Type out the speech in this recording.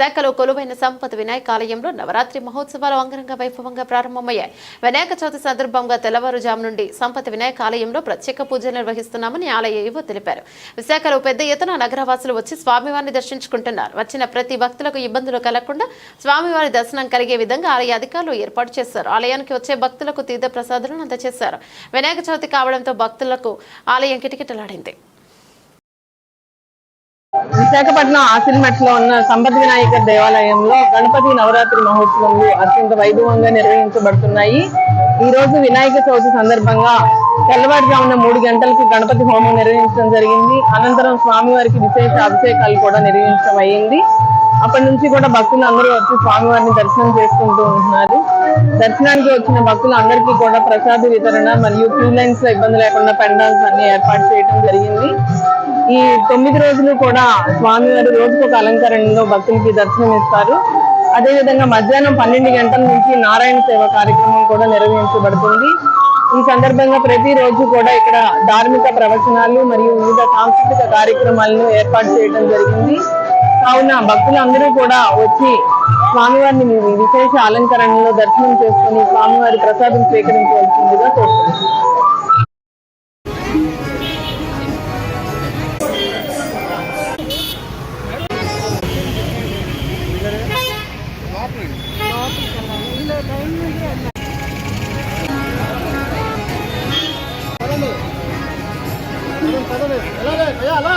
శాఖలో కొలువైన సంపత్ వినాయక ఆలయంలో నవరాత్రి మహోత్సవాలు అంగరంగ వైభవంగా ప్రారంభమయ్యాయి. వినాయక చవితి సందర్భంగా తెల్లవారుజాము నుండి సంపత్ వినాయక ఆలయంలో ప్రత్యేక పూజలు నిర్వహిస్తున్నామని ఆలయ ఈవో తెలిపారు. విశాఖలో పెద్ద ఎత్తున నగరవాసులు వచ్చి స్వామివారిని దర్శించుకుంటున్నారు. వచ్చిన ప్రతి భక్తులకు ఇబ్బందులు కలగకుండా స్వామివారి దర్శనం కలిగే విధంగా ఆలయ అధికారులు ఏర్పాటు చేశారు. ఆలయానికి వచ్చే భక్తులకు తీర్థ ప్రసాదాలను అందజేశారు. వినాయక చవితి కావడంతో భక్తులకు ఆలయం కిటకిటలాడింది. విశాఖపట్నం ఆసిల్మెట్లో ఉన్న సంపత్ వినాయక దేవాలయంలో గణపతి నవరాత్రి మహోత్సవాలు అత్యంత వైభవంగా నిర్వహించబడుతున్నాయి. ఈ రోజు వినాయక చవితి సందర్భంగా తెల్లవారుజామున 3 గంటలకు గణపతి హోమం నిర్వహించడం జరిగింది. అనంతరం స్వామివారికి విశేష అభిషేకాలు కూడా నిర్వహించడం అయ్యింది. అప్పటి నుంచి కూడా భక్తులు అందరూ వచ్చి స్వామివారిని దర్శనం చేసుకుంటూ ఉంటున్నారు. దర్శనానికి వచ్చిన భక్తులందరికీ కూడా ప్రసాద వితరణ మరియు క్యూ లైన్స్ లో ఇబ్బంది లేకుండా పెండాల్స్ అన్ని ఏర్పాటు చేయడం జరిగింది. ఈ 9 రోజులు కూడా స్వామివారు రోజుకొక అలంకరణలో భక్తులకి దర్శనం ఇస్తారు. అదేవిధంగా మధ్యాహ్నం 12 గంటల నుంచి నారాయణ సేవ కార్యక్రమం కూడా నిర్వహించబడుతుంది. ఈ సందర్భంగా ప్రతిరోజు కూడా ఇక్కడ ధార్మిక ప్రవచనాలు మరియు వివిధ సాంస్కృతిక కార్యక్రమాలను ఏర్పాటు చేయడం జరిగింది. కావున భక్తులందరూ కూడా వచ్చి స్వామివారిని విశేష అలంకరణలో దర్శనం చేసుకుని స్వామివారి ప్రసాదం స్వీకరించవలసిందిగా కోరుతున్నాను. ఎలా